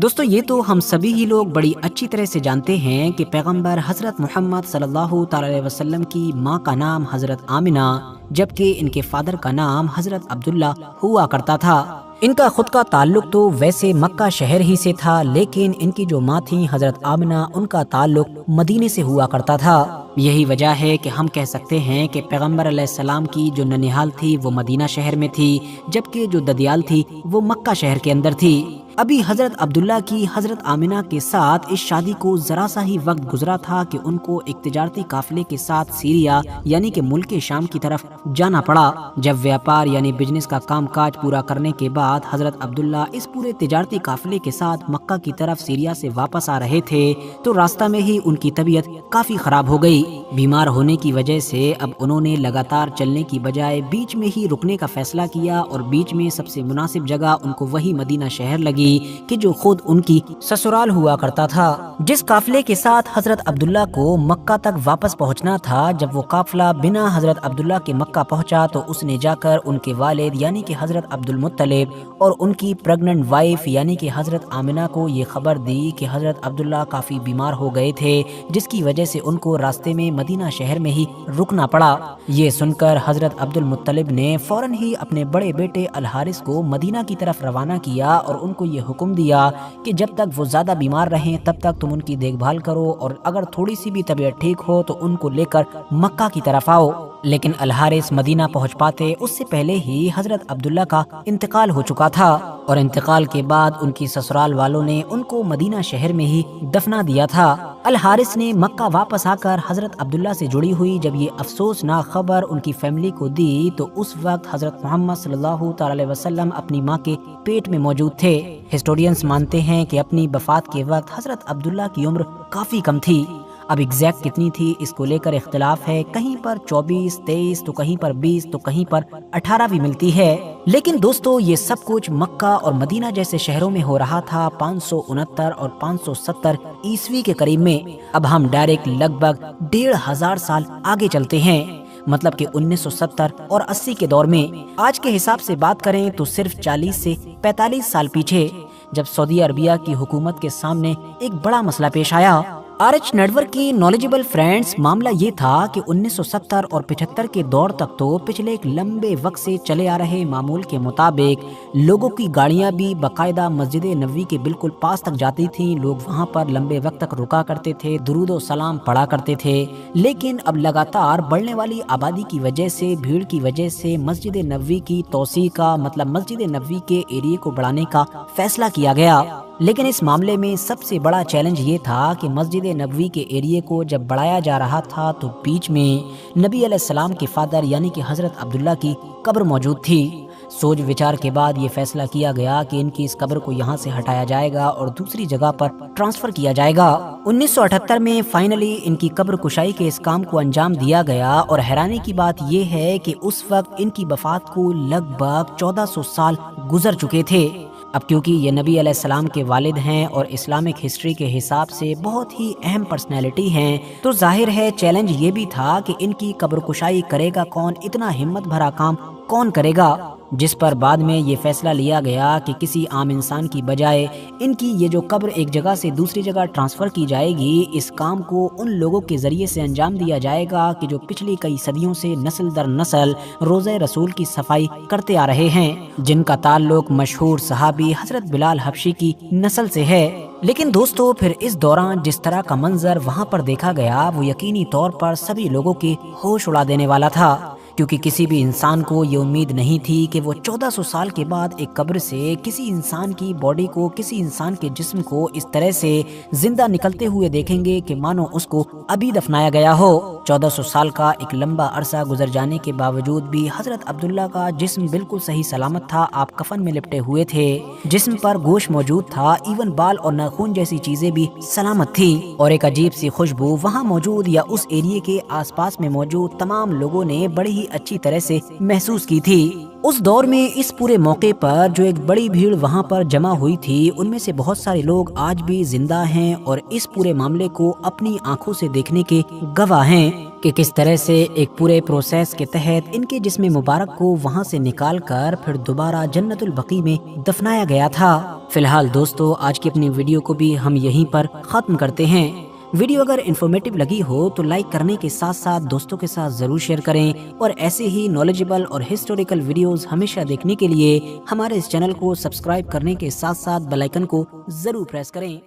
دوستو یہ تو ہم سبھی ہی لوگ بڑی اچھی طرح سے جانتے ہیں کہ پیغمبر حضرت محمد صلی اللہ تعالی علیہ وسلم کی ماں کا نام حضرت آمنہ جبکہ ان کے فادر کا نام حضرت عبداللہ ہوا کرتا تھا۔ ان کا خود کا تعلق تو ویسے مکہ شہر ہی سے تھا، لیکن ان کی جو ماں تھیں حضرت آمنہ، ان کا تعلق مدینے سے ہوا کرتا تھا۔ یہی وجہ ہے کہ ہم کہہ سکتے ہیں کہ پیغمبر علیہ السلام کی جو ننیحال تھی وہ مدینہ شہر میں تھی، جبکہ جو ددیال تھی وہ مکہ شہر کے اندر تھی۔ ابھی حضرت عبداللہ کی حضرت آمنہ کے ساتھ اس شادی کو ذرا سا ہی وقت گزرا تھا کہ ان کو ایک تجارتی قافلے کے ساتھ سیریا یعنی کہ ملک شام کی طرف جانا پڑا۔ جب ویاپار یعنی بزنس کا کام کاج پورا کرنے کے بعد حضرت عبداللہ اس پورے تجارتی قافلے کے ساتھ مکہ کی طرف سیریا سے واپس آ رہے تھے تو راستہ میں ہی ان کی طبیعت کافی خراب ہو گئی۔ بیمار ہونے کی وجہ سے اب انہوں نے لگاتار چلنے کی بجائے بیچ میں ہی رکنے کا فیصلہ کیا، اور بیچ میں سب سے مناسب جگہ ان کو وہی مدینہ شہر لگی کہ جو خود ان کی سسرال ہوا کرتا تھا۔ جس قافلے کے ساتھ حضرت عبداللہ کو مکہ تک واپس پہنچنا تھا، جب وہ قافلہ بنا حضرت عبداللہ کے مکہ پہنچا تو اس نے جا کر ان کے والد یعنی کہ حضرت عبد المطلب اور ان کی پریگننٹ وائف یعنی کہ حضرت آمنہ کو یہ خبر دی کہ حضرت عبداللہ کافی بیمار ہو گئے تھے، جس کی وجہ سے ان کو راستے میں مدینہ شہر میں ہی رکنا پڑا۔ یہ سن کر حضرت عبد المطلب نے فوراً ہی اپنے بڑے بیٹے الحارث کو مدینہ کی طرف روانہ کیا اور ان کو یہ حکم دیا کہ جب تک وہ زیادہ بیمار رہیں تب تک تم ان کی دیکھ بھال کرو، اور اگر تھوڑی سی بھی طبیعت ٹھیک ہو تو ان کو لے کر مکہ کی طرف آؤ۔ لیکن الحارث مدینہ پہنچ پاتے اس سے پہلے ہی حضرت عبداللہ کا انتقال ہو چکا تھا، اور انتقال کے بعد ان کی سسرال والوں نے ان کو مدینہ شہر میں ہی دفنا دیا تھا۔ الحارث نے مکہ واپس آ کر حضرت عبداللہ سے جڑی ہوئی جب یہ افسوسناک خبر ان کی فیملی کو دی تو اس وقت حضرت محمد صلی اللہ تعالی علیہ وسلم اپنی ماں کے پیٹ میں موجود تھے۔ ہسٹورینز مانتے ہیں کہ اپنی وفات کے وقت حضرت عبداللہ کی عمر کافی کم تھی۔ اب ایگزیکٹ کتنی تھی اس کو لے کر اختلاف ہے، کہیں پر 24 23 تو کہیں پر 20 تو کہیں پر 18 بھی ملتی ہے۔ لیکن دوستو یہ سب کچھ مکہ اور مدینہ جیسے شہروں میں ہو رہا تھا 569 اور 570 عیسوی کے قریب میں۔ اب ہم ڈائریکٹ لگ بھگ 1500 سال آگے چلتے ہیں، مطلب کہ 1970 اور 80 کے دور میں۔ آج کے حساب سے بات کریں تو صرف 40 سے 45 سال پیچھے، جب سعودی عربیہ کی حکومت کے سامنے ایک بڑا مسئلہ پیش آیا۔ آرچ نیٹورک کی نالجبل فرینڈز، معاملہ یہ تھا کہ 1970 اور 75 کے دور تک تو پچھلے ایک لمبے وقت سے چلے آ رہے معمول کے مطابق لوگوں کی گاڑیاں بھی باقاعدہ مسجد نبوی کے بالکل پاس تک جاتی تھیں، لوگ وہاں پر لمبے وقت تک رکا کرتے تھے، درود و سلام پڑھا کرتے تھے۔ لیکن اب لگاتار بڑھنے والی آبادی کی وجہ سے، بھیڑ کی وجہ سے مسجد نبوی کی توسیع کا مطلب مسجد نبوی کے ایریے کو بڑھانے کا فیصلہ کیا گیا۔ لیکن اس معاملے میں سب سے بڑا چیلنج یہ تھا کہ مسجد نبوی کے ایریے کو جب بڑھایا جا رہا تھا تو بیچ میں نبی علیہ السلام کے فادر یعنی کہ حضرت عبداللہ کی قبر موجود تھی۔ سوچ وچار کے بعد یہ فیصلہ کیا گیا کہ ان کی اس قبر کو یہاں سے ہٹایا جائے گا اور دوسری جگہ پر ٹرانسفر کیا جائے گا۔ 1978 میں فائنلی ان کی قبر کشائی کے اس کام کو انجام دیا گیا، اور حیرانی کی بات یہ ہے کہ اس وقت ان کی وفات کو لگ بھگ 1400 سال گزر چکے تھے۔ اب کیونکہ یہ نبی علیہ السلام کے والد ہیں اور اسلامک ہسٹری کے حساب سے بہت ہی اہم پرسنالٹی ہیں، تو ظاہر ہے چیلنج یہ بھی تھا کہ ان کی قبر کشائی کرے گا کون، اتنا ہمت بھرا کام کون کرے گا، جس پر بعد میں یہ فیصلہ لیا گیا کہ کسی عام انسان کی بجائے ان کی یہ جو قبر ایک جگہ سے دوسری جگہ ٹرانسفر کی جائے گی، اس کام کو ان لوگوں کے ذریعے سے انجام دیا جائے گا کہ جو پچھلی کئی صدیوں سے نسل در نسل روضہ رسول کی صفائی کرتے آ رہے ہیں، جن کا تعلق مشہور صحابی حضرت بلال حبشی کی نسل سے ہے۔ لیکن دوستو پھر اس دوران جس طرح کا منظر وہاں پر دیکھا گیا وہ یقینی طور پر سبھی لوگوں کے ہوش اڑا دینے والا تھا، کیونکہ کسی بھی انسان کو یہ امید نہیں تھی کہ وہ 1400 سال کے بعد ایک قبر سے کسی انسان کی باڈی کو، کسی انسان کے جسم کو اس طرح سے زندہ نکلتے ہوئے دیکھیں گے کہ مانو اس کو ابھی دفنایا گیا ہو۔ 1400 سال کا ایک لمبا عرصہ گزر جانے کے باوجود بھی حضرت عبداللہ کا جسم بالکل صحیح سلامت تھا، آپ کفن میں لپٹے ہوئے تھے، جسم پر گوشت موجود تھا، ایون بال اور ناخن جیسی چیزیں بھی سلامت تھی، اور ایک عجیب سی خوشبو وہاں موجود یا اس ایریے کے آس پاس میں موجود تمام لوگوں نے بڑی ہی اچھی طرح سے محسوس کی تھی۔ اس دور میں اس پورے موقع پر جو ایک بڑی بھیڑ وہاں پر جمع ہوئی تھی، ان میں سے بہت سارے لوگ آج بھی زندہ ہیں اور اس پورے معاملے کو اپنی آنکھوں سے دیکھنے کے گواہ ہیں۔ کہ کس طرح سے ایک پورے پروسیس کے تحت ان کے جسم مبارک کو وہاں سے نکال کر پھر دوبارہ جنت البقیع میں دفنایا گیا تھا۔ فی الحال دوستو، آج کی اپنی ویڈیو کو بھی ہم یہیں پر ختم کرتے ہیں۔ ویڈیو اگر انفارمیٹیو لگی ہو تو لائک کرنے کے ساتھ ساتھ دوستوں کے ساتھ ضرور شیئر کریں، اور ایسے ہی نالجبل اور ہسٹوریکل ویڈیوز ہمیشہ دیکھنے کے لیے ہمارے اس چینل کو سبسکرائب کرنے کے ساتھ ساتھ بیل آئیکن کو ضرور پریس کریں۔